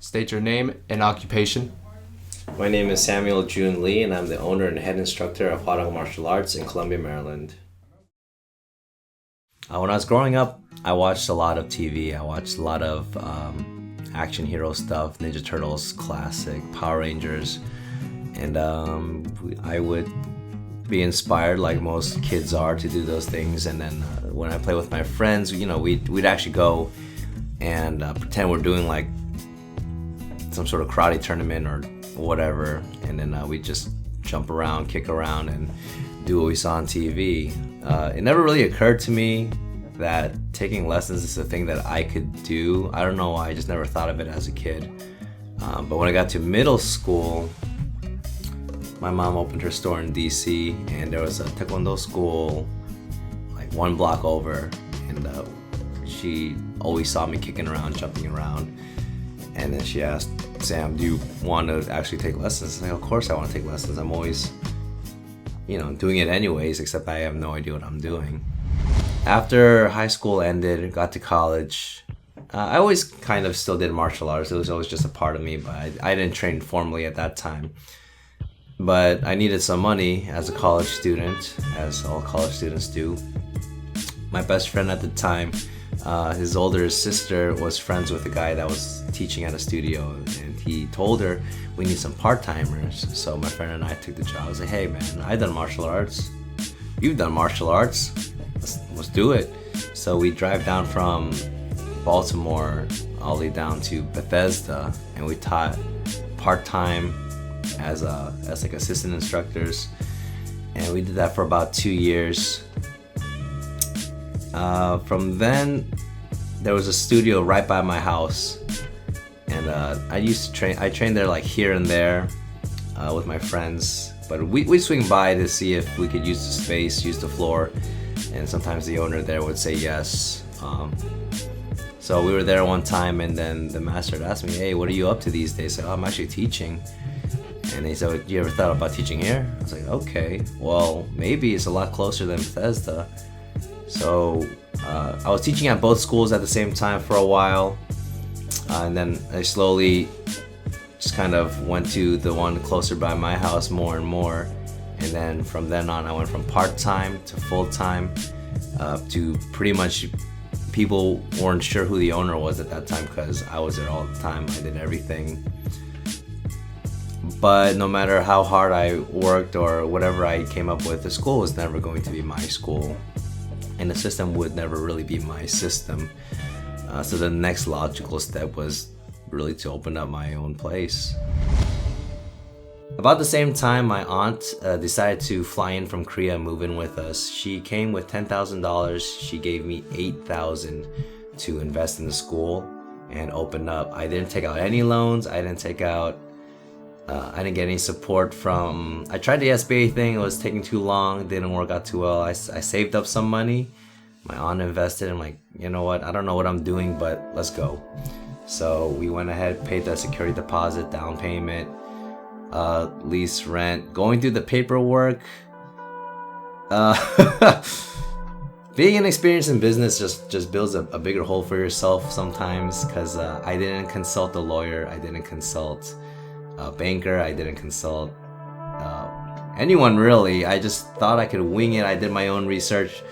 State your name and occupation. My name is Samuel Joon Lee, and I'm the owner and head instructor of Hwarang Martial Arts in Columbia, Maryland. When I was growing up, I watched a lot of TV. I watched a lot of action hero stuff, Ninja Turtles, classic, Power Rangers, and I would be inspired, like most kids are, to do those things. And then when I play with my friends, we'd actually go and pretend we're doing like some sort of karate tournament or whatever, and then we'd just jump around, kick around, and do what we saw on TV. It never really occurred to me that taking lessons is a thing that I could do. I don't know why, I just never thought of it as a kid. But when I got to middle school, my mom opened her store in DC, and there was a taekwondo school like one block over, and she always saw me kicking around, jumping around, and then she asked, "Sam, do you want to actually take lessons?" I'm like, "Of course I want to take lessons. I'm always, doing it anyways, except I have no idea what I'm doing." After high school ended, got to college, I always kind of still did martial arts. It was always just a part of me, but I didn't train formally at that time. But I needed some money as a college student, as all college students do. My best friend at the time, his older sister was friends with a guy that was teaching at a studio, and he told her, "We need some part-timers." So my friend and I took the job. I was like, "Hey man, I've done martial arts. You've done martial arts. Let's do it." So we drive down from Baltimore all the way down to Bethesda, and we taught part-time as like assistant instructors, and we did that for about 2 years. From then, there was a studio right by my house, and I used to train. I trained there like here and there with my friends, but we'd swing by to see if we could use the space, use the floor, and sometimes the owner there would say yes. So we were there one time, and then the master had asked me, "Hey, what are you up to these days?" I said, "Oh, I'm actually teaching." And he said, "You ever thought about teaching here?" I was like, "Okay, well, maybe it's a lot closer than Bethesda." So I was teaching at both schools at the same time for a while, and then I slowly just kind of went to the one closer by my house more and more. And then from then on, I went from part-time to full-time to pretty much people weren't sure who the owner was at that time because I was there all the time. I did everything. But no matter how hard I worked or whatever I came up with, the school was never going to be my school, and the system would never really be my system. So the next logical step was really to open up my own place. About the same time, my aunt decided to fly in from Korea and move in with us. She came with $10,000. She gave me $8,000 to invest in the school and open up. I didn't take out any loans. I didn't get any support from. I tried the SBA thing. It was taking too long. Didn't work out too well. I saved up some money. My aunt invested. I'm like, you know what? I don't know what I'm doing, but let's go. So we went ahead, paid the security deposit, down payment, lease, rent, going through the paperwork. Being inexperienced in business just builds a bigger hole for yourself sometimes, because I didn't consult a lawyer. I didn't consult a banker. I didn't consult anyone really. I just thought I could wing it. I did my own research.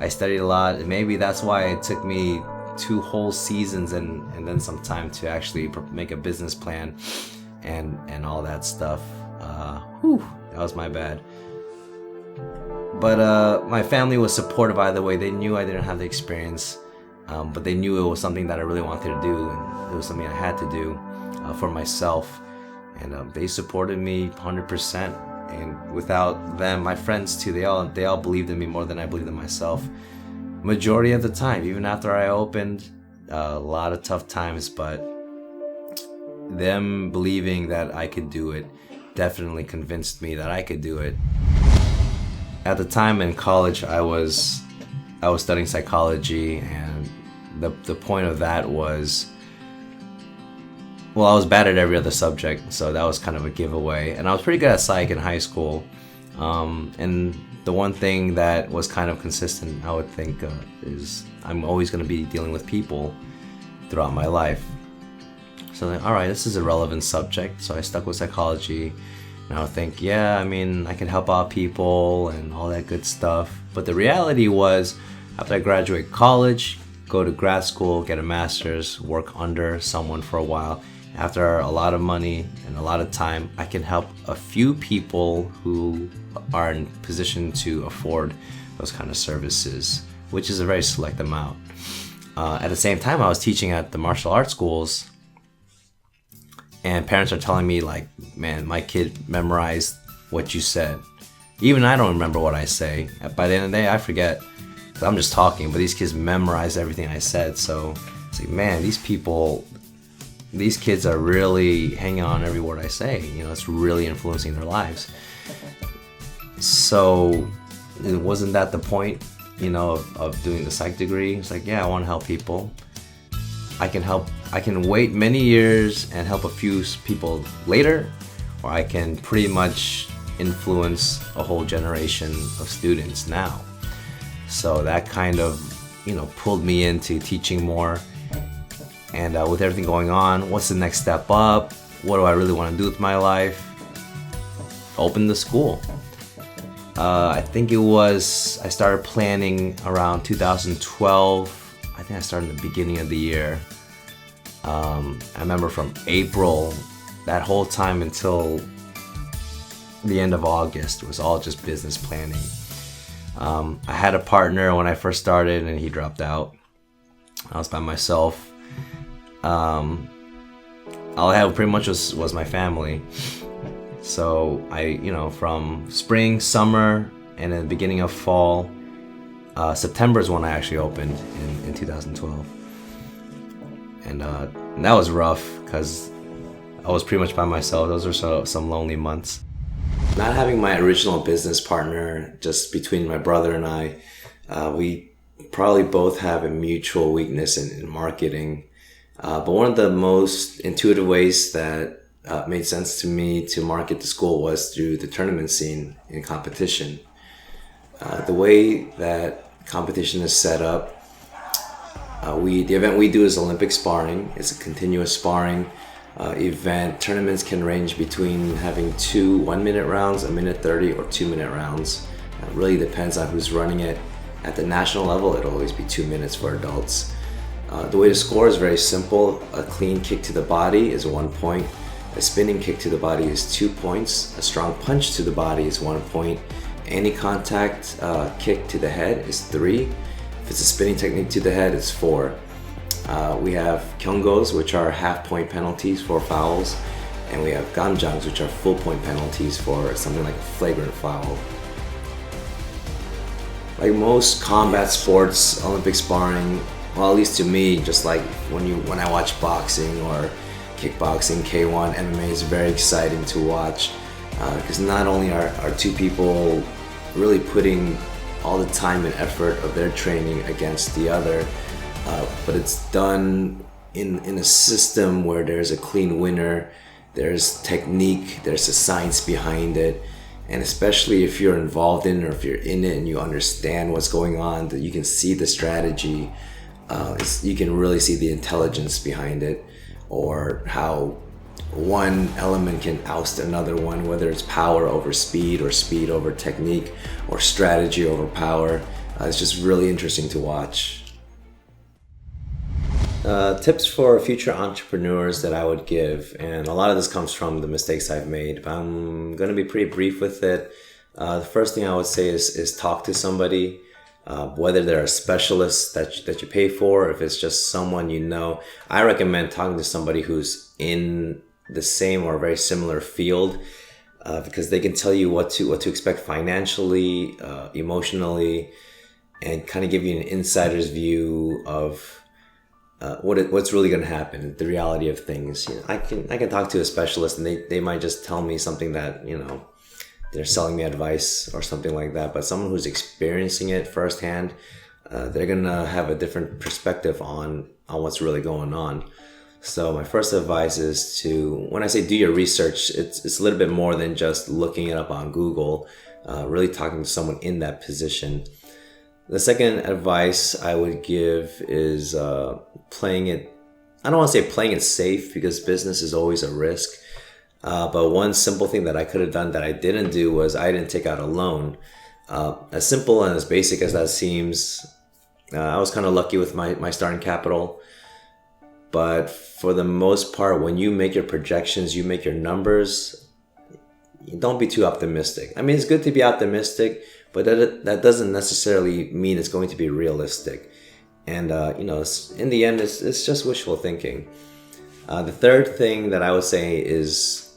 I studied a lot, and maybe that's why it took me 2 whole seasons and then some time to actually make a business plan and all that stuff. That was my bad. But my family was supportive either way. They knew I didn't have the experience, but they knew it was something that I really wanted to do, and it was something I had to do for myself. And they supported me 100%. And without them, my friends too, they all believed in me more than I believed in myself. Majority of the time, even after I opened, a lot of tough times, but them believing that I could do it definitely convinced me that I could do it. At the time in college, I was studying psychology, and the point of that was, well, I was bad at every other subject, so that was kind of a giveaway. And I was pretty good at psych in high school. And the one thing that was kind of consistent, I would think, is I'm always going to be dealing with people throughout my life. So I'm like, all right, this is a relevant subject. So I stuck with psychology. And I would think, yeah, I mean, I can help out people and all that good stuff. But the reality was, after I graduate college, go to grad school, get a master's, work under someone for a while. After a lot of money and a lot of time, I can help a few people who are in position to afford those kind of services, which is a very select amount. At the same time, I was teaching at the martial arts schools, and parents are telling me like, man, my kid memorized what you said. Even I don't remember what I say. By the end of the day, I forget, 'cause I'm just talking, but these kids memorize everything I said. So it's like, man, these kids are really hanging on every word I say. You know, it's really influencing their lives. So it wasn't that the point, you know, of doing the psych degree. It's like, yeah, I want to help people. I can wait many years and help a few people later, or I can pretty much influence a whole generation of students now. So that kind of, you know, pulled me into teaching more. And with everything going on, what's the next step up? What do I really want to do with my life? Open the school. I think I started planning around 2012. I think I started in the beginning of the year. I remember from April, that whole time until the end of August was all just business planning. I had a partner when I first started and he dropped out. I was by myself. All I had pretty much was my family. So from spring, summer, and then the beginning of fall, September is when I actually opened in 2012. And that was rough because I was pretty much by myself. Those were some lonely months. Not having my original business partner, just between my brother and I, we probably both have a mutual weakness in marketing. But one of the most intuitive ways that made sense to me to market the school was through the tournament scene in competition. The way that competition is set up, the event we do is Olympic sparring. It's a continuous sparring event. Tournaments can range between having 2 1-minute rounds, 1:30, or 2-minute rounds. It really depends on who's running it. At the national level, it'll always be 2 minutes for adults. The way to score is very simple. A clean kick to the body is 1 point. A spinning kick to the body is 2 points. A strong punch to the body is 1 point. Any contact kick to the head is 3. If it's a spinning technique to the head, it's 4. We have kyungos, which are half-point penalties for fouls, and we have gamjangs, which are full-point penalties for something like a flagrant foul. Like most combat sports, Olympic sparring, well, at least to me, just like when I watch boxing or kickboxing, K1, MMA is very exciting to watch because not only are two people really putting all the time and effort of their training against the other, but it's done in a system where there's a clean winner, there's technique, there's a science behind it, and especially if you're involved in it or if you're in it and you understand what's going on, that you can see the strategy, you can really see the intelligence behind it, or how one element can oust another one, whether it's power over speed or speed over technique or strategy over power. It's just really interesting to watch. Tips for future entrepreneurs that I would give, and a lot of this comes from the mistakes I've made, but I'm going to be pretty brief with it. The first thing I would say is talk to somebody, whether they're a specialist that you pay for, if it's just someone you know. I recommend talking to somebody who's in the same or very similar field, because they can tell you what to expect financially, emotionally, and kind of give you an insider's view of what's really going to happen, the reality of things. You know, I can talk to a specialist and they might just tell me something that, you know, they're selling me advice or something like that. But someone who's experiencing it firsthand, they're gonna have a different perspective on what's really going on. So my first advice is to, when I say do your research, it's a little bit more than just looking it up on Google. Really talking to someone in that position. The second advice I would give is playing it I don't want to say playing it safe, because business is always a risk. But one simple thing that I could have done that I didn't do was I didn't take out a loan. As simple and as basic as that seems, I was kind of lucky with my starting capital. But for the most part, when you make your projections, you make your numbers, don't be too optimistic. I mean, it's good to be optimistic, but that doesn't necessarily mean it's going to be realistic. And, in the end, it's just wishful thinking. The third thing that I would say is,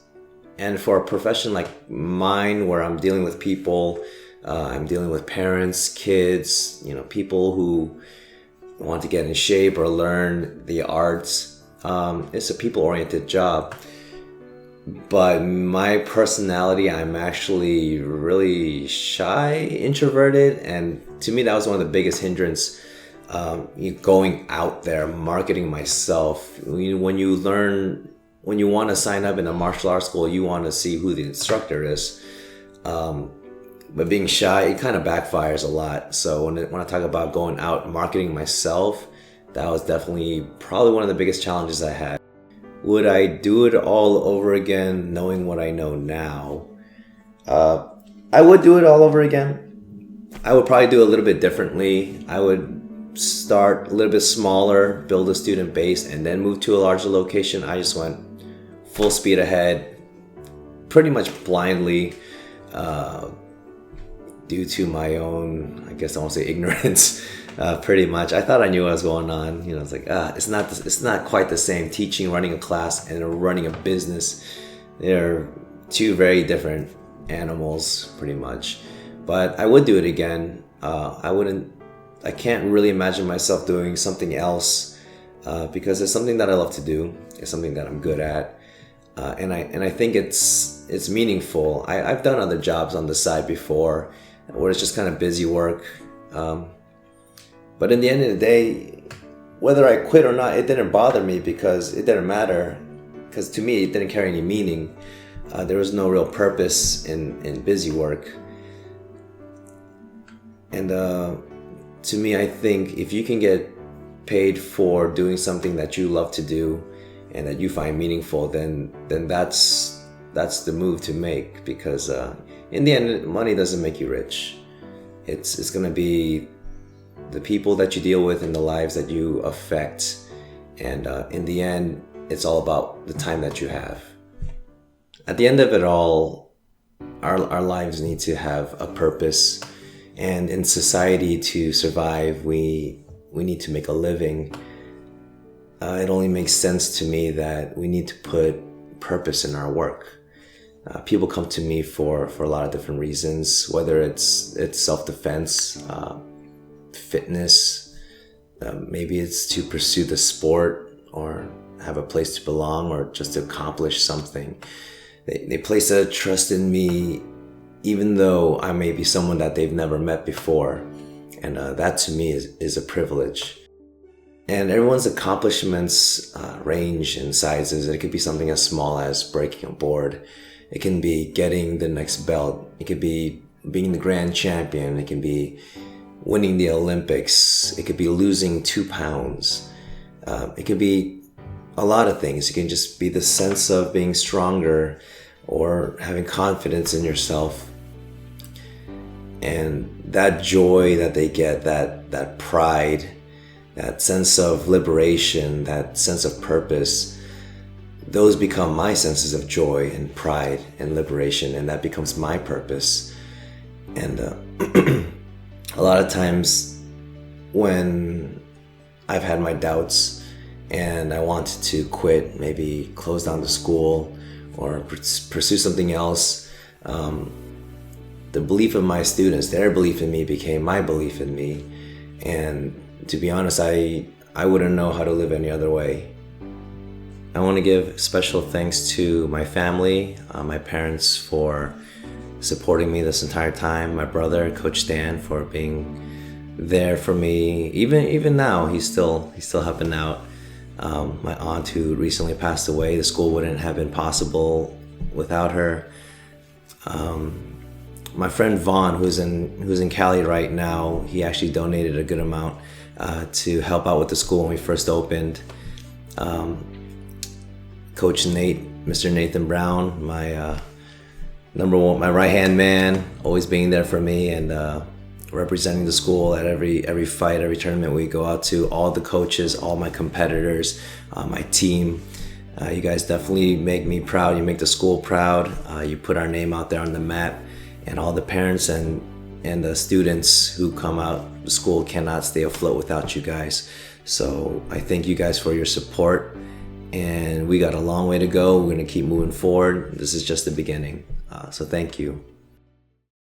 and for a profession like mine, where I'm dealing with people, I'm dealing with parents, kids, people who want to get in shape or learn the arts, it's a people-oriented job. But my personality, I'm actually really shy, introverted, and to me that was one of the biggest hindrance, going out there, marketing myself. When you want to sign up in a martial arts school, you want to see who the instructor is. But being shy, it kind of backfires a lot. So when I talk about going out marketing myself, that was definitely probably one of the biggest challenges I had. Would I do it all over again, knowing what I know now? I would do it all over again. I would probably do it a little bit differently. I would start a little bit smaller, build a student base, and then move to a larger location. I just went full speed ahead, pretty much blindly, due to my own, I guess I won't say ignorance. Pretty much, I thought I knew what was going on. It's like it's not quite the same. Teaching, running a class, and running a business, they're two very different animals, pretty much. But I would do it again. I can't really imagine myself doing something else, because it's something that I love to do. It's something that I'm good at, and I think it's meaningful. I've done other jobs on the side before, where it's just kind of busy work. But in the end of the day, whether I quit or not, it didn't bother me, because it didn't matter. Because to me, it didn't carry any meaning. There was no real purpose in busy work. And to me, I think if you can get paid for doing something that you love to do and that you find meaningful, then that's the move to make. Because in the end, money doesn't make you rich. It's going to be the people that you deal with and the lives that you affect. And in the end, it's all about the time that you have. At the end of it all, our lives need to have a purpose. And in society, to survive, we need to make a living. It only makes sense to me that we need to put purpose in our work. People come to me for a lot of different reasons, whether it's self-defense, fitness, maybe it's to pursue the sport or have a place to belong, or just to accomplish something. They place a trust in me, even though I may be someone that they've never met before. And that to me is a privilege. And everyone's accomplishments range in sizes. It could be something as small as breaking a board. It can be getting the next belt. It could be being the grand champion. It can be winning the Olympics. It could be losing 2 pounds. It could be a lot of things. It can just be the sense of being stronger or having confidence in yourself. And that joy that they get, that pride, that sense of liberation, that sense of purpose, those become my senses of joy and pride and liberation, and that becomes my purpose. And a lot of times when I've had my doubts and I wanted to quit, maybe close down the school or pursue something else, the belief of my students, their belief in me became my belief in me. And to be honest, I wouldn't know how to live any other way. I want to give special thanks to my family, my parents for supporting me this entire time, my brother, Coach Stan, for being there for me. Even now, he's still helping out. My aunt, who recently passed away, the school wouldn't have been possible without her. My friend Vaughn, who's in Cali right now, he actually donated a good amount to help out with the school when we first opened. Coach Nate, Mr. Nathan Brown, my number one, my right-hand man, always being there for me and representing the school at every fight, every tournament we go out to. All the coaches, all my competitors, my team. You guys definitely make me proud. You make the school proud. You put our name out there on the map, and all the parents and the students who come out. The school cannot stay afloat without you guys. So I thank you guys for your support, and we got a long way to go. We're gonna keep moving forward. This is just the beginning. So thank you.